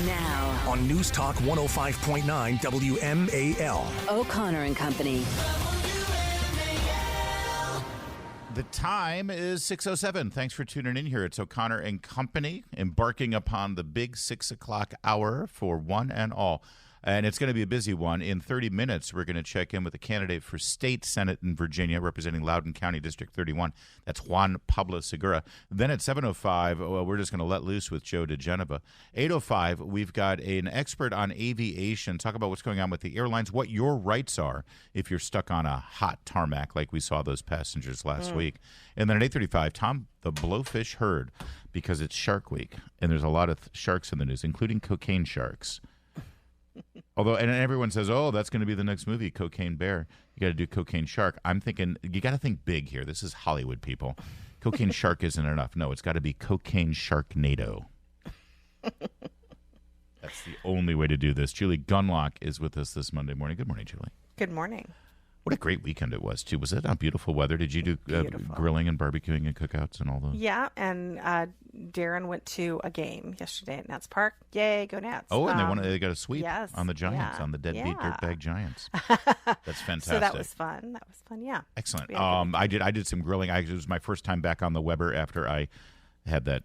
Now, on News Talk 105.9 WMAL. O'Connor and Company. The time is 6:07. Thanks for tuning in here. It's O'Connor and Company, embarking upon the big 6 o'clock hour for one and all. And it's going to be a busy one. In 30 minutes, we're going to check in with a candidate for state senate in Virginia, representing Loudoun County District 31. That's Juan Pablo Segura. Then at 7:05, we're just going to let loose with Joe DeGeneva. 8:05, we've got an expert on aviation. Talk about what's going on with the airlines, what your rights are if you're stuck on a hot tarmac like we saw those passengers last week. And then at 8:35, Tom, the blowfish herd, because it's Shark Week, and there's a lot of sharks in the news, including cocaine sharks. Although, and everyone says, oh, that's going to be the next movie, Cocaine Bear. You got to do Cocaine Shark. I'm thinking, you got to think big here. This is Hollywood, people. Cocaine Shark isn't enough. No, it's got to be Cocaine Sharknado. That's the only way to do this. Julie Gunlock is with us this Monday morning. Good morning, Julie. Good morning. What a great weekend it was, too. Was it beautiful weather? Did you do grilling and barbecuing and cookouts and all those? Yeah, and Darren went to a game yesterday at Nats Park. Yay, go Nats. Oh, and they got a sweep on the Giants, yeah, on the deadbeat dirtbag Giants. That's fantastic. So that was fun. Yeah. Excellent. I did some grilling. It was my first time back on the Weber after I had that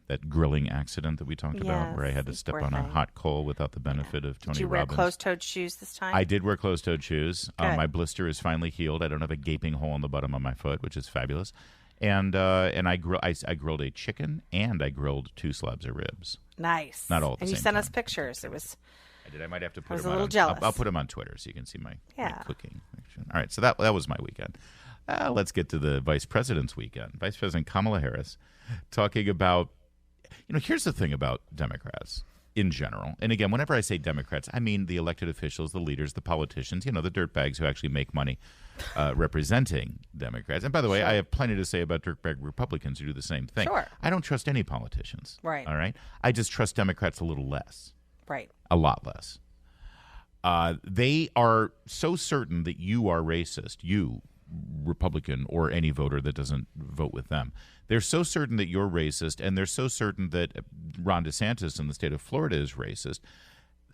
that grilling accident that we talked about, where I had to step on a hot coal without the benefit of Tony Robbins. Did you wear closed-toed shoes this time? I did wear closed-toed shoes. My blister is finally healed. I don't have a gaping hole in the bottom of my foot, which is fabulous. And I grilled a chicken, and I grilled 2 slabs of ribs. Nice. Not all at the same time. And you sent us pictures. It was. I did. I might have to put them on. I was a little jealous. I'll put them on Twitter so you can see my cooking. All right, so that was my weekend. Let's get to the Vice President's weekend. Vice President Kamala Harris talking about, here's the thing about Democrats in general. And again, whenever I say Democrats, I mean the elected officials, the leaders, the politicians, the dirtbags who actually make money representing Democrats. And by the way, I have plenty to say about dirtbag Republicans who do the same thing. Sure. I don't trust any politicians. Right. All right? I just trust Democrats a little less. Right. A lot less. They are so certain that you are racist, you, Republican, or any voter that doesn't vote with them. They're so certain that you're racist, and they're so certain that Ron DeSantis in the state of Florida is racist.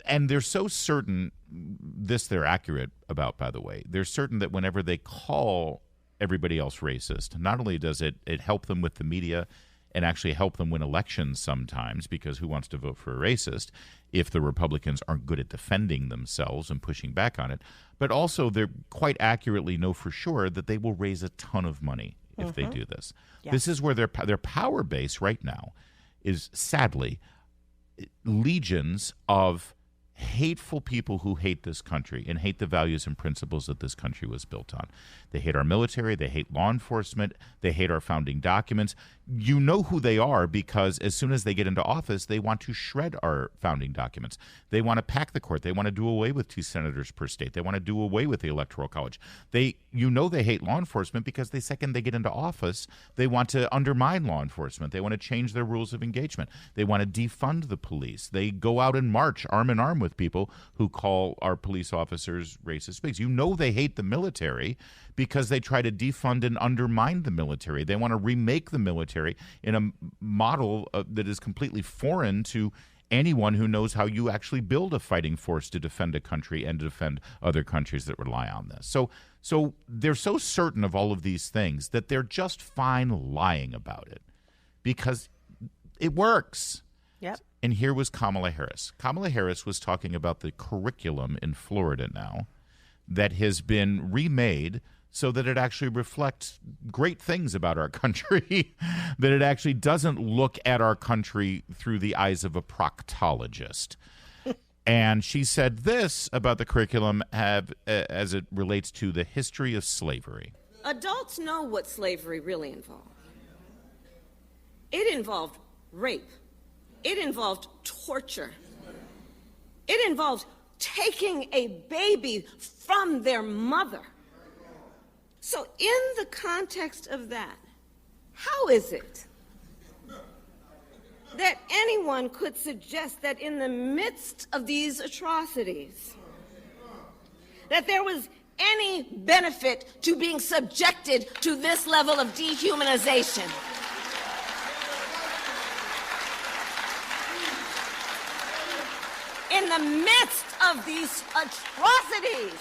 And they're so certain, this they're accurate about, by the way, they're certain that whenever they call everybody else racist, not only does it help them with the media and actually help them win elections sometimes, because who wants to vote for a racist if the Republicans aren't good at defending themselves and pushing back on it, but also they quite accurately know for sure that they will raise a ton of money if they do this. Yeah. This is where their power base right now is, sadly, legions of hateful people who hate this country and hate the values and principles that this country was built on. They hate our military. They hate law enforcement. They hate our founding documents. You know who they are because as soon as they get into office, they want to shred our founding documents. They want to pack the court. They want to do away with 2 senators per state. They want to do away with the Electoral College. They hate law enforcement because the second they get into office, they want to undermine law enforcement. They want to change their rules of engagement. They want to defund the police. They go out and march arm in arm with people who call our police officers racist pigs. They hate the military because they try to defund and undermine the military. They want to remake the military in a model that is completely foreign to anyone who knows how you actually build a fighting force to defend a country and to defend other countries that rely on this. So they're so certain of all of these things that they're just fine lying about it because it works. Yep. And here was Kamala Harris. Kamala Harris was talking about the curriculum in Florida now that has been remade so that it actually reflects great things about our country, that it actually doesn't look at our country through the eyes of a proctologist. And she said this about the curriculum as it relates to the history of slavery. Adults know what slavery really involved. It involved rape. It involved torture. It involved taking a baby from their mother. So in the context of that, how is it that anyone could suggest that in the midst of these atrocities, that there was any benefit to being subjected to this level of dehumanization? in the midst of these atrocities,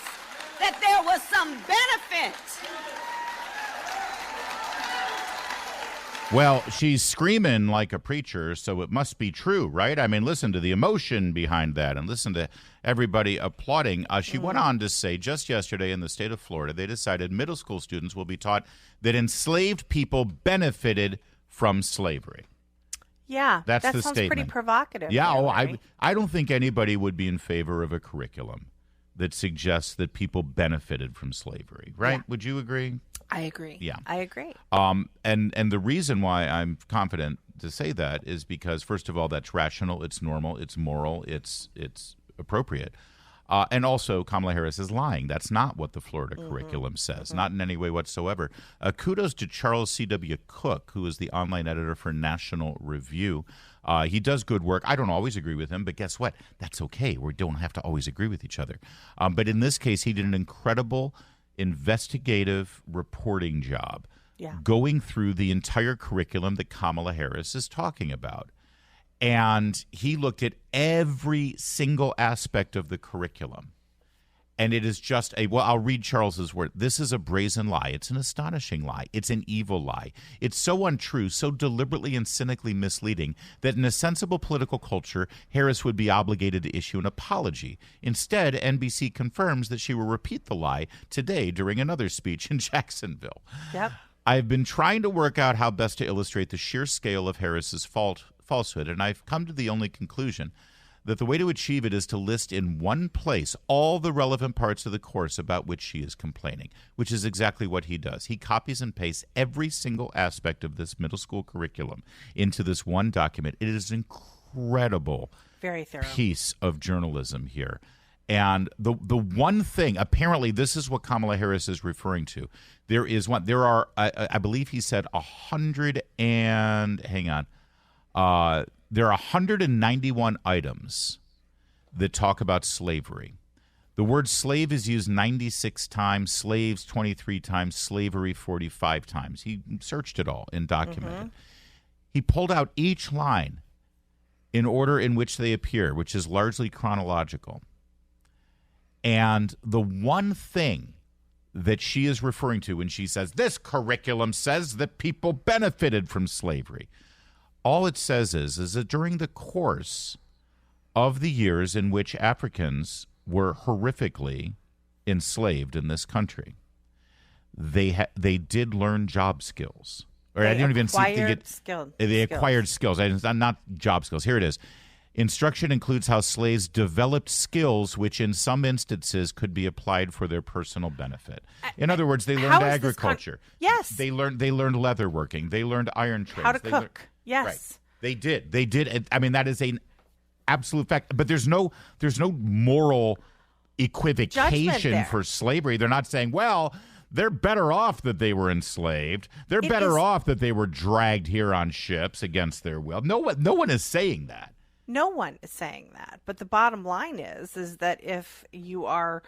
that there was some benefit. Well, she's screaming like a preacher, so it must be true, right? I mean, listen to the emotion behind that and listen to everybody applauding. She went on to say just yesterday in the state of Florida, they decided middle school students will be taught that enslaved people benefited from slavery. Yeah, That's that the sounds statement. pretty provocative. Yeah, there, oh, Larry. I don't think anybody would be in favor of a curriculum that suggests that people benefited from slavery, right? Yeah. Would you agree? I agree. Yeah. I agree. And the reason why I'm confident to say that is because, first of all, that's rational, it's normal, it's moral, it's appropriate. And also, Kamala Harris is lying. That's not what the Florida curriculum says, not in any way whatsoever. Kudos to Charles C.W. Cook, who is the online editor for National Review. He does good work. I don't always agree with him, but guess what? That's okay. We don't have to always agree with each other. But in this case, he did an incredible investigative reporting job going through the entire curriculum that Kamala Harris is talking about. And he looked at every single aspect of the curriculum. And it is just I'll read Charles's word. This is a brazen lie. It's an astonishing lie. It's an evil lie. It's so untrue, so deliberately and cynically misleading that in a sensible political culture, Harris would be obligated to issue an apology. Instead, NBC confirms that she will repeat the lie today during another speech in Jacksonville. Yep. I've been trying to work out how best to illustrate the sheer scale of Harris's falsehood, and I've come to the only conclusion that the way to achieve it is to list in one place all the relevant parts of the course about which she is complaining, which is exactly what he does. He copies and pastes every single aspect of this middle school curriculum into this one document. It is an incredible Very thorough piece of journalism here. And the one thing, apparently this is what Kamala Harris is referring to. There are, I believe he said 100 and, hang on, there are 191 items that talk about slavery. The word slave is used 96 times, slaves 23 times, slavery 45 times. He searched it all and documented. He pulled out each line in order in which they appear, which is largely chronological. And the one thing that she is referring to when she says, this curriculum says that people benefited from slavery, all it says is that during the course of the years in which Africans were horrifically enslaved in this country, they did learn job skills. Or I don't even see they acquired skills. Not job skills. Here it is. Instruction includes how slaves developed skills which in some instances could be applied for their personal benefit. In other words, they learned agriculture. Yes. They learned leatherworking. They learned iron trades. How to cook. Yes. Right. They did. I mean, that is an absolute fact. But there's no moral equivocation for slavery. They're not saying, well, they're better off that they were enslaved. They're better off that they were dragged here on ships against their will. No one is saying that. No one is saying that. But the bottom line is that if you are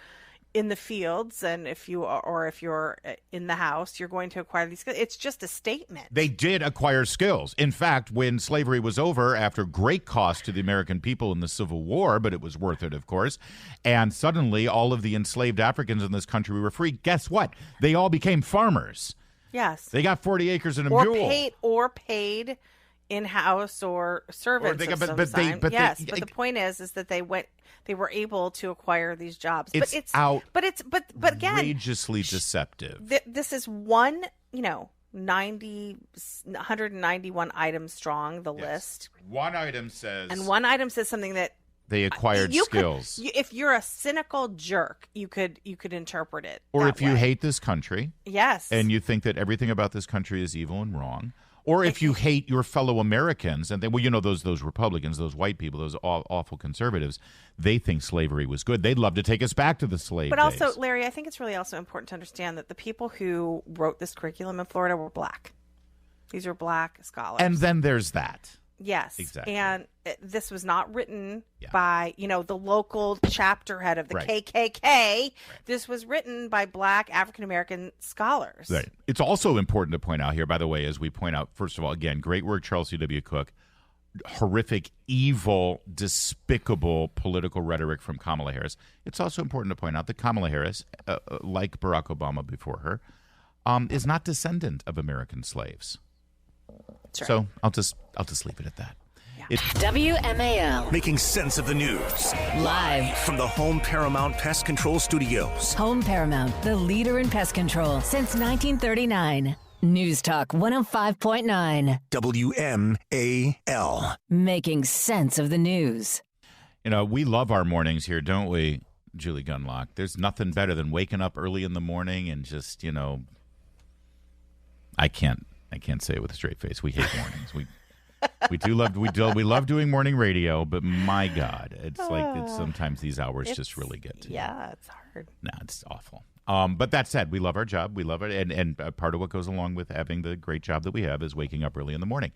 in the fields and if you're in the house, you're going to acquire these skills. It's just a statement. They did acquire skills. In fact, when slavery was over, after great cost to the American people in the Civil War, but it was worth it, of course, and suddenly all of the enslaved Africans in this country were free, guess what? They all became farmers. Yes. They got 40 acres and a mule. Or paid in-house or servants of some kind. But the point is that they were able to acquire these jobs. But again, outrageously deceptive. This is 191 items strong, the list. One item says something that they acquired skills. If you're a cynical jerk, you could interpret it. Or if you hate this country. Yes. And you think that everything about this country is evil and wrong. Or if you hate your fellow Americans, and those Republicans, those white people, those awful conservatives, they think slavery was good. They'd love to take us back to the slave days. But also, Larry, I think it's really also important to understand that the people who wrote this curriculum in Florida were black. These were black scholars. And then there's that. Yes. Exactly. And this was not written by, the local chapter head of the KKK. Right. This was written by black African-American scholars. Right. It's also important to point out here, by the way, as we point out, first of all, again, great work, Charles C.W. Cook. horrific, evil, despicable political rhetoric from Kamala Harris. It's also important to point out that Kamala Harris, like Barack Obama before her, is not descendant of American slaves. That's right. So I'll just leave it at that. Yeah. WMAL. Making sense of the news. Live From the Home Paramount Pest Control Studios. Home Paramount, the leader in pest control since 1939. News Talk 105.9. WMAL. Making sense of the news. You know, we love our mornings here, don't we, Julie Gunlock? There's nothing better than waking up early in the morning and just, I can't say it with a straight face. We hate mornings. We love doing morning radio, but my God, it's sometimes these hours just really get to you. Yeah, it's hard. No, it's awful. But that said, we love our job. We love it. And part of what goes along with having the great job that we have is waking up early in the morning.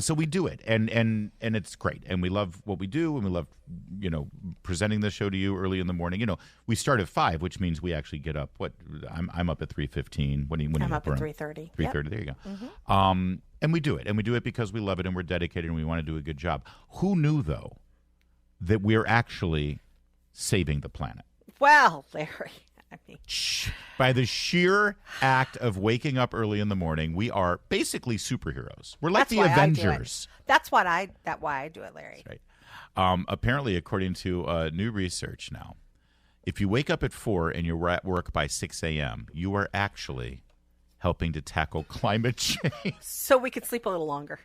So we do it. And it's great. And we love what we do. And we love, presenting the show to you early in the morning. We start at 5, which means we actually get up. I'm up at 3:15. I'm up at 3:30. 3:30. Yep. There you go. Mm-hmm. And we do it. And we do it because we love it and we're dedicated and we want to do a good job. Who knew, though, that we're actually saving the planet? Well, Larry. By the sheer act of waking up early in the morning, we are basically superheroes. We're like the Avengers. That's why I do it, Larry. That's right. Apparently, according to new research now, if you wake up at 4 and you're at work by 6 a.m., you are actually helping to tackle climate change. So we could sleep a little longer.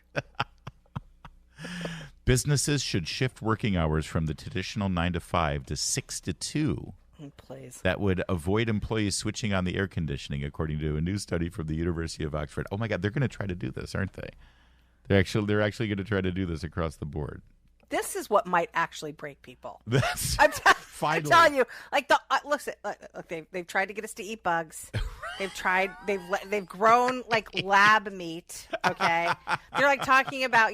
Businesses should shift working hours from the traditional 9 to 5 to 6 to 2. Please. That would avoid employees switching on the air conditioning, according to a new study from the University of Oxford. Oh my God, they're going to try to do this, aren't they? They're actually going to try to do this across the board. This is what might actually break people. I'm telling you, like look, they've tried to get us to eat bugs. They've grown like lab meat. Okay, they're like talking about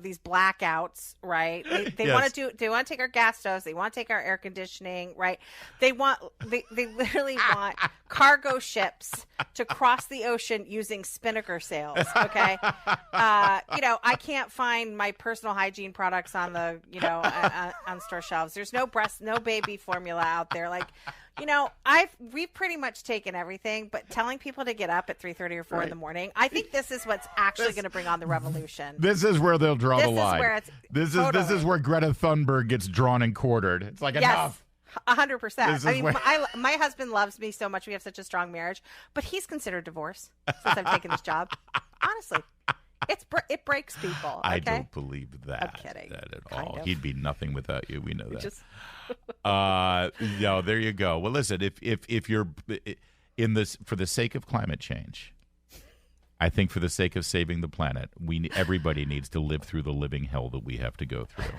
these blackouts, right? They want to take our gas stoves. They want to take our air conditioning, right? They literally want cargo ships to cross the ocean using spinnaker sails. Okay, I can't find my personal hygiene products on the on store shelves. There's no baby formula out there. Like, we've pretty much taken everything, but telling people to get up at 3:30 or 4 in the morning, I think this is what's actually going to bring on the revolution. This is where they'll draw the line. This is where Greta Thunberg gets drawn and quartered. It's like enough. 100%. I mean, my husband loves me so much. We have such a strong marriage, but he's considered divorce since I've taken this job. Honestly. It breaks people. Okay? I don't believe that. I'm kidding. That at Kind all. of. He'd be nothing without you. We know that. There you go. Well, listen, if you're in this for the sake of climate change, I think for the sake of saving the planet, everybody needs to live through the living hell that we have to go through.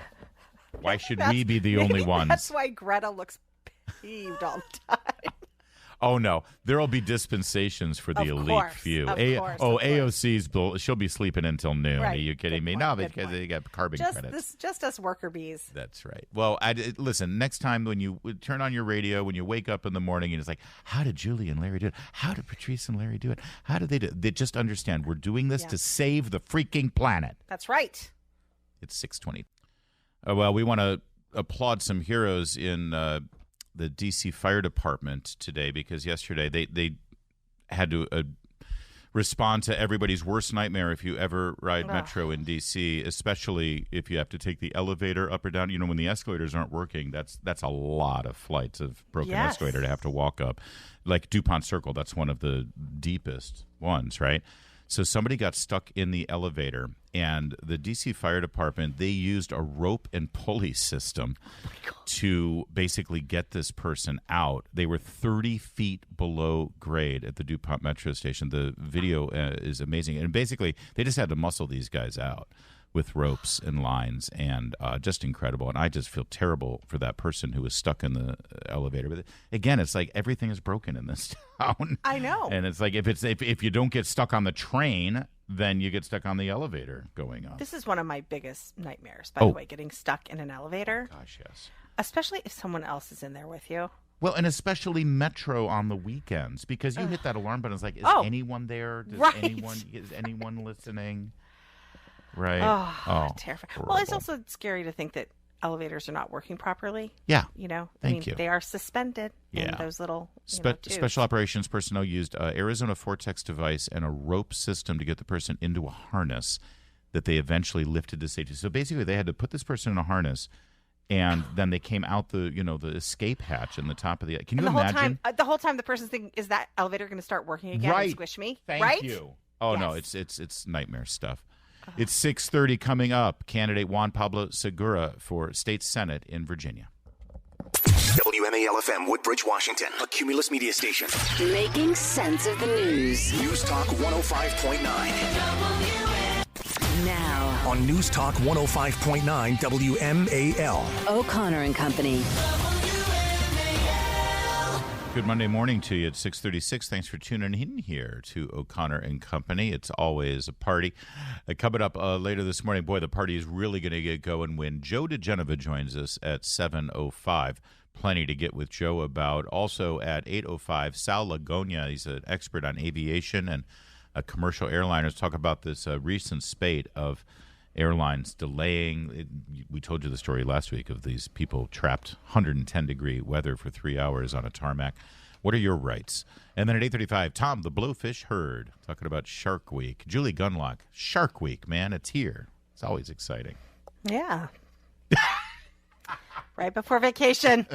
Why should we be the only ones? That's why Greta looks peeved all the time. Oh, no. There will be dispensations for the elite few. AOC's, she'll be sleeping until noon. Right. Are you kidding me? No, because they got carbon credits. Just us worker bees. That's right. Well, listen, next time when you turn on your radio, when you wake up in the morning and it's like, how did Julie and Larry do it? How did Patrice and Larry do it? How did they do it? They just understand we're doing this to save the freaking planet. That's right. It's 6:20. Well, we want to applaud some heroes in the D.C. Fire Department today, because yesterday they had to respond to everybody's worst nightmare if you ever ride Metro in D.C., especially if you have to take the elevator up or down. When the escalators aren't working, that's a lot of flights of broken escalator to have to walk up. Like DuPont Circle, that's one of the deepest ones, right? So somebody got stuck in the elevator, and the D.C. Fire Department, they used a rope and pulley system to basically get this person out. They were 30 feet below grade at the DuPont Metro station. The video is amazing. And basically, they just had to muscle these guys out with ropes and lines, and just incredible. And I just feel terrible for that person who was stuck in the elevator. But again, it's like everything is broken in this town. I know. And it's like if you don't get stuck on the train, then you get stuck on the elevator going up. This is one of my biggest nightmares, by the way, getting stuck in an elevator. Gosh, yes. Especially if someone else is in there with you. Well, and especially Metro on the weekends, because you hit that alarm button. It's like, is anyone there? Is anyone listening? right? Oh, terrifying. Well, it's horrible. also scary to think that elevators are not working properly. Yeah. Thank you. They are suspended in those little tubes. Special operations personnel used Arizona Vortex device and a rope system to get the person into a harness that they eventually lifted to safety. So basically, they had to put this person in a harness, and then they came out the escape hatch in the top of the. Can you imagine? The whole time, the person's thinking, "Is that elevator going to start working again and squish me?" Thank you. Oh no, it's nightmare stuff. It's 6:30 coming up. Candidate Juan Pablo Segura for state senate in Virginia. WMAL-FM, Woodbridge, Washington, a Cumulus media station. Making sense of the news. News Talk 105.9. Now, On News Talk 105.9 WMAL. O'Connor and Company. Good Monday morning to you at 6:36. Thanks for tuning in here to O'Connor and Company. It's always a party. Coming up later this morning, boy, the party is really going to get going when Joe DeGenova joins us at 7:05. Plenty to get with Joe about. Also at 8:05, Sal Lagonia. He's an expert on aviation and commercial airliners. Talk about this recent spate of airlines delaying. We told you the story last week of these people trapped 110-degree weather for 3 hours on a tarmac. What are your rights? And then at 8:35, Tom, the Blowfish Herd, talking about Shark Week. Julie Gunlock, Shark Week, man, it's here. It's always exciting. Yeah. Right before vacation.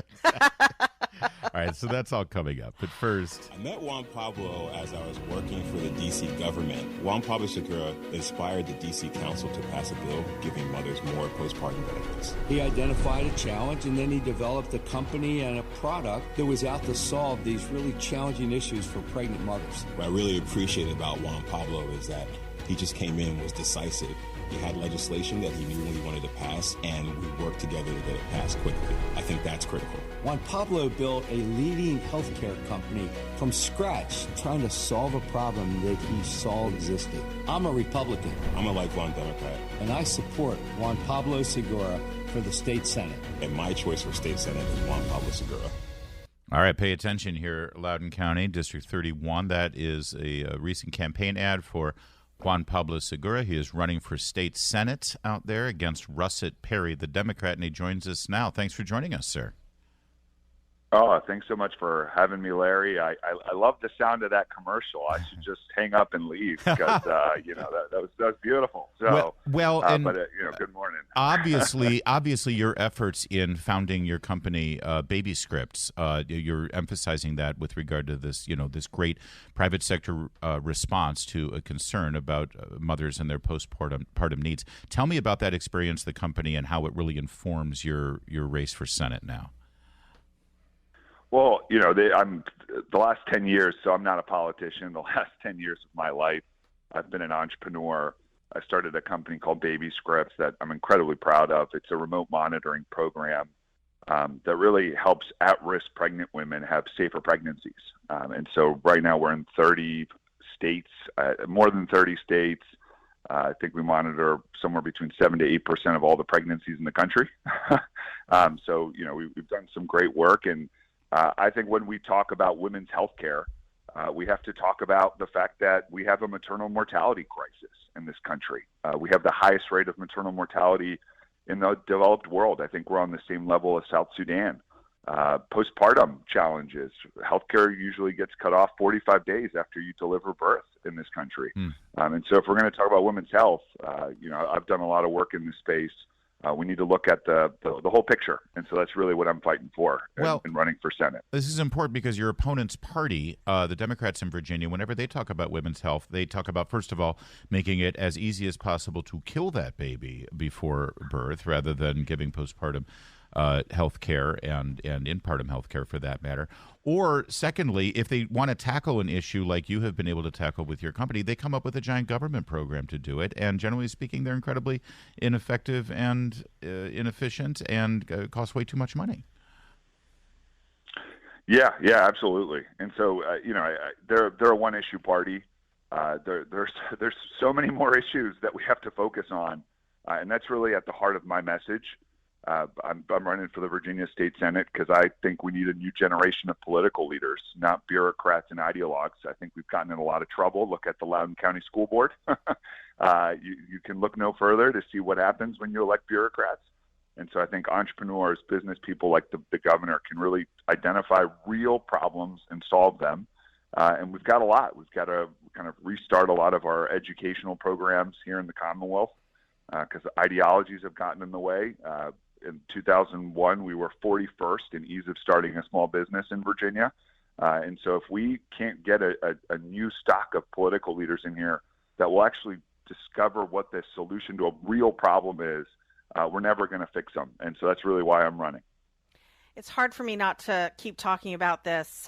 All right, so that's all coming up. But first, I met Juan Pablo as I was working for the D.C. government. Juan Pablo Segura inspired the D.C. Council to pass a bill giving mothers more postpartum benefits. He identified a challenge, and then he developed a company and a product that was out to solve these really challenging issues for pregnant mothers. What I really appreciate about Juan Pablo is that he just came in, was decisive. He had legislation that he knew he wanted to pass, and we worked together to get it passed quickly. I think that's critical. Juan Pablo built a leading healthcare company from scratch, trying to solve a problem that he saw existed. I'm a Republican, I'm a lifelong Democrat, and I support Juan Pablo Segura for the state senate. and my choice for state senate is Juan Pablo Segura. all right, pay attention here, Loudoun County, District 31. That is a recent campaign ad for Juan Pablo Segura. He is running for state senate out there against Russet Perry, the Democrat, and he joins us now. Thanks for joining us, sir. Oh, thanks so much for having me, Larry. I love the sound of that commercial. I should just hang up and leave because that was beautiful. So, good morning. obviously, your efforts in founding your company, Baby Scripts, you're emphasizing that with regard to this, this great private sector response to a concern about mothers and their postpartum needs. Tell me about that experience, the company, and how it really informs your race for Senate now. Well, I'm the last 10 years, so I'm not a politician. The last 10 years of my life, I've been an entrepreneur. I started a company called Baby Scripts that I'm incredibly proud of. It's a remote monitoring program that really helps at-risk pregnant women have safer pregnancies. And so right now we're in 30 states, more than 30 states. I think we monitor somewhere between 7 to 8% of all the pregnancies in the country. So, we've done some great work. And I think when we talk about women's health care, we have to talk about the fact that we have a maternal mortality crisis in this country. We have the highest rate of maternal mortality in the developed world. I think we're on the same level as South Sudan. Postpartum challenges. Healthcare usually gets cut off 45 days after you deliver birth in this country. And so if we're going to talk about women's health, I've done a lot of work in this space. We need to look at the whole picture. And so that's really what I'm fighting for in running for Senate. This is important because your opponent's party, the Democrats in Virginia, whenever they talk about women's health, they talk about, first of all, making it as easy as possible to kill that baby before birth rather than giving postpartum health care and in-partum health care for that matter. Or secondly, if they want to tackle an issue like you have been able to tackle with your company, they come up with a giant government program to do it. And generally speaking, they're incredibly ineffective and inefficient and cost way too much money. Yeah, absolutely. And so, they're a one-issue party. There's so many more issues that we have to focus on. And that's really at the heart of my message. I'm running for the Virginia State Senate because I think we need a new generation of political leaders, not bureaucrats and ideologues. I think we've gotten in a lot of trouble. Look at the Loudoun County School Board. You can look no further to see what happens when you elect bureaucrats. And so I think entrepreneurs, business people like the governor can really identify real problems and solve them. And we've got a lot. We've got to kind of restart a lot of our educational programs here in the Commonwealth because ideologies have gotten in the way. In 2001, we were 41st in ease of starting a small business in Virginia. And so if we can't get a new stock of political leaders in here that will actually discover what the solution to a real problem is, we're never going to fix them. And so that's really why I'm running. It's hard for me not to keep talking about this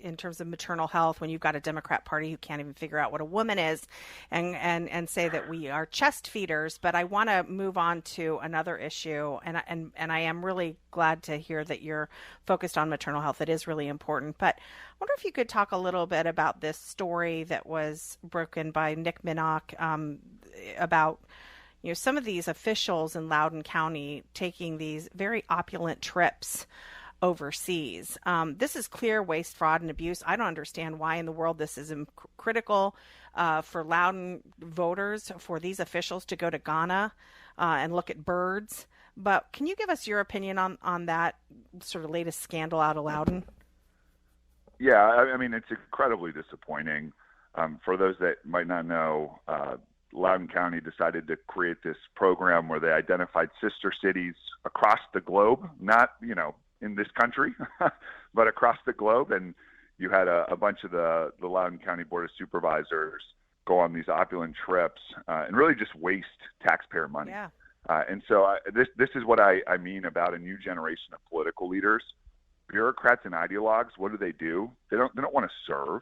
in terms of maternal health when you've got a Democrat Party who can't even figure out what a woman is and say that we are chest feeders. But I want to move on to another issue. And I am really glad to hear that you're focused on maternal health. It is really important. But I wonder if you could talk a little bit about this story that was broken by Nick Minnock about some of these officials in Loudoun County taking these very opulent trips overseas. This is clear waste, fraud, and abuse. I don't understand why in the world this is critical for Loudoun voters, for these officials to go to Ghana and look at birds. But can you give us your opinion on that sort of latest scandal out of Loudoun? Yeah, I mean, it's incredibly disappointing. For those that might not know, Loudoun County decided to create this program where they identified sister cities across the globe, not, in this country, but across the globe. And you had a bunch of the Loudoun County Board of Supervisors go on these opulent trips and really just waste taxpayer money. Yeah. And so this is what I mean about a new generation of political leaders. Bureaucrats and ideologues, what do? They don't want to serve.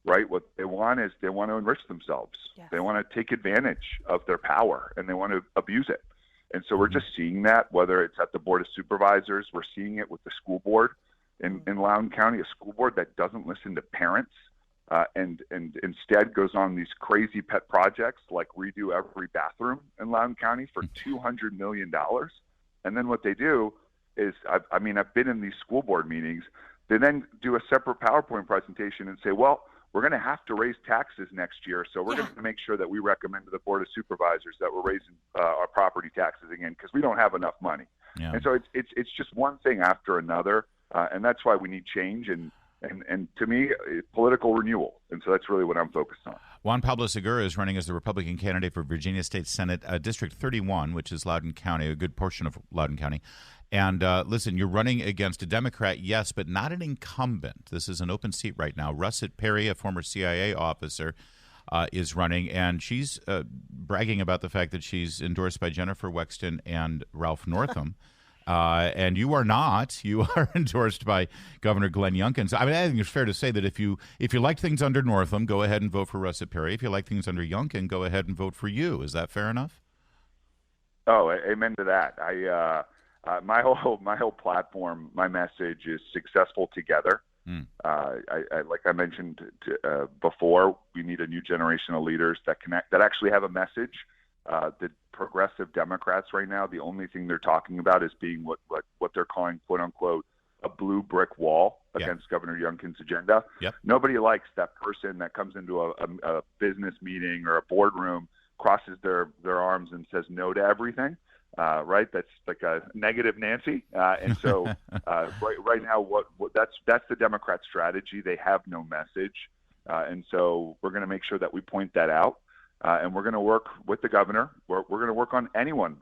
Right? What they want is they want to enrich themselves. Yes. They want to take advantage of their power and they want to abuse it. And so we're just seeing that, whether it's at the Board of Supervisors, we're seeing it with the school board in Loudoun County, a school board that doesn't listen to parents and instead goes on these crazy pet projects like redo every bathroom in Loudoun County for $200 million. And then what they do is, I've been in these school board meetings, they then do a separate PowerPoint presentation and say, well, we're going to have to raise taxes next year, so we're going to make sure that we recommend to the Board of Supervisors that we're raising our property taxes again because we don't have enough money. Yeah. And so it's just one thing after another, and that's why we need change and to me, political renewal. And so that's really what I'm focused on. Juan Pablo Segura is running as the Republican candidate for Virginia State Senate, District 31, which is Loudoun County, a good portion of Loudoun County. And listen, you're running against a Democrat, yes, but not an incumbent. This is an open seat right now. Russet Perry, a former CIA officer, is running, and she's bragging about the fact that she's endorsed by Jennifer Wexton and Ralph Northam. And you are not. You are endorsed by Governor Glenn Youngkin. So, I think it's fair to say that if you like things under Northam, go ahead and vote for Russet Perry. If you like things under Youngkin, go ahead and vote for you. Is that fair enough? Oh, amen to that. My whole platform, my message is successful together. Like I mentioned before, we need a new generation of leaders that actually have a message. The progressive Democrats right now, the only thing they're talking about is being what they're calling, quote unquote, a blue brick wall against Governor Youngkin's agenda. Yep. Nobody likes that person that comes into a business meeting or a boardroom, crosses their arms and says no to everything. Right, that's like a negative Nancy, and so right now, that's the Democrat strategy. They have no message, and so we're going to make sure that we point that out, and we're going to work with the governor. We're going to work on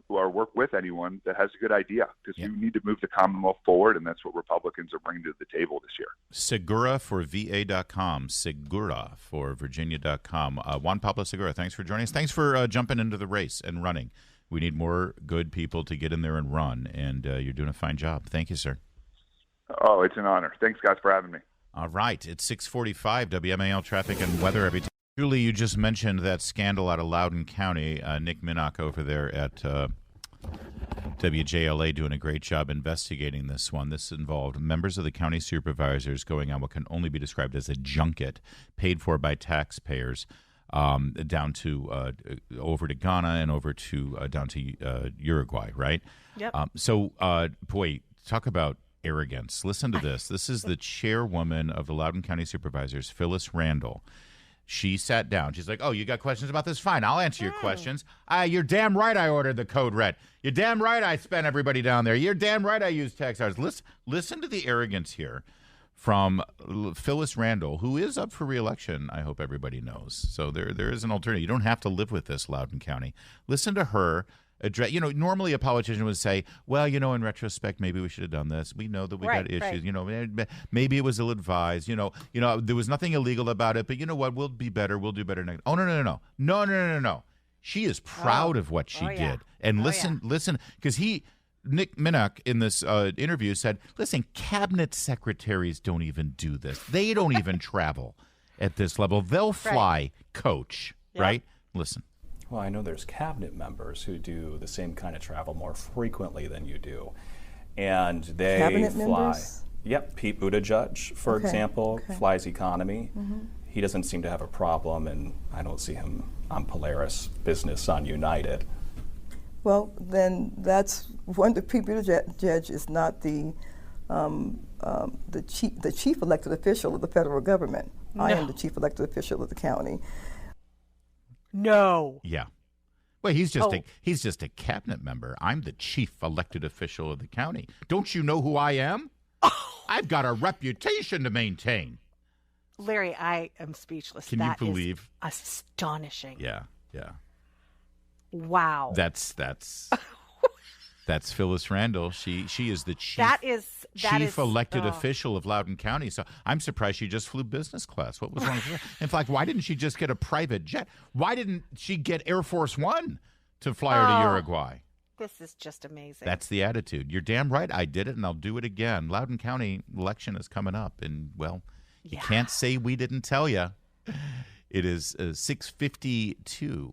work with anyone that has a good idea because you need to move the Commonwealth forward, and that's what Republicans are bringing to the table this year. Segura for VA.com, Segura for Virginia.com. Juan Pablo Segura, thanks for joining us. Thanks for jumping into the race and running. We need more good people to get in there and run, and you're doing a fine job. Thank you, sir. Oh, it's an honor. Thanks, guys, for having me. All right. It's 6:45, WMAL traffic and weather every time. Julie, you just mentioned that scandal out of Loudoun County. Nick Minnock over there at WJLA doing a great job investigating this one. This involved members of the county supervisors going on what can only be described as a junket paid for by taxpayers down to over to Ghana and over to down to Uruguay, right? Yep. Boy, talk about arrogance. Listen to this. This is the chairwoman of the Loudoun County Supervisors, Phyllis Randall. She sat down. She's like, oh, you got questions about this? Fine, I'll answer your questions. You're damn right I ordered the code red. You're damn right I spent everybody down there. You're damn right I used tax dollars. Listen to the arrogance here from Phyllis Randall, who is up for re-election, I hope everybody knows. So there is an alternative. You don't have to live with this, Loudoun County. Listen to her address. Normally a politician would say, well, in retrospect, maybe we should have done this. We know that we got issues. Right. Maybe it was ill-advised. There was nothing illegal about it, but you know what? We'll be better. We'll do better next. Oh, no. She is proud of what she did. And listen, because Nick Minnock in this interview said, listen, cabinet secretaries don't even do this. They don't even travel at this level. They'll fly coach, right? Listen. Well, I know there's cabinet members who do the same kind of travel more frequently than you do. And they cabinet fly. Members? Yep, Pete Buttigieg, for example, flies economy. Mm-hmm. He doesn't seem to have a problem, and I don't see him on Polaris business on United. Well, then that's one. The Pete Buttigieg is not the chief elected official of the federal government. No. I am the chief elected official of the county. No. Yeah. Well, he's just a cabinet member. I'm the chief elected official of the county. Don't you know who I am? I've got a reputation to maintain. Larry, I am speechless. Can you believe? Astonishing. Yeah. Wow. That's Phyllis Randall. She is the chief elected official of Loudoun County. So I'm surprised she just flew business class. What was wrong with her? In fact, why didn't she just get a private jet? Why didn't she get Air Force One to fly her to Uruguay? This is just amazing. That's the attitude. You're damn right. I did it, and I'll do it again. Loudoun County election is coming up, and you can't say we didn't tell you. It is 6:52.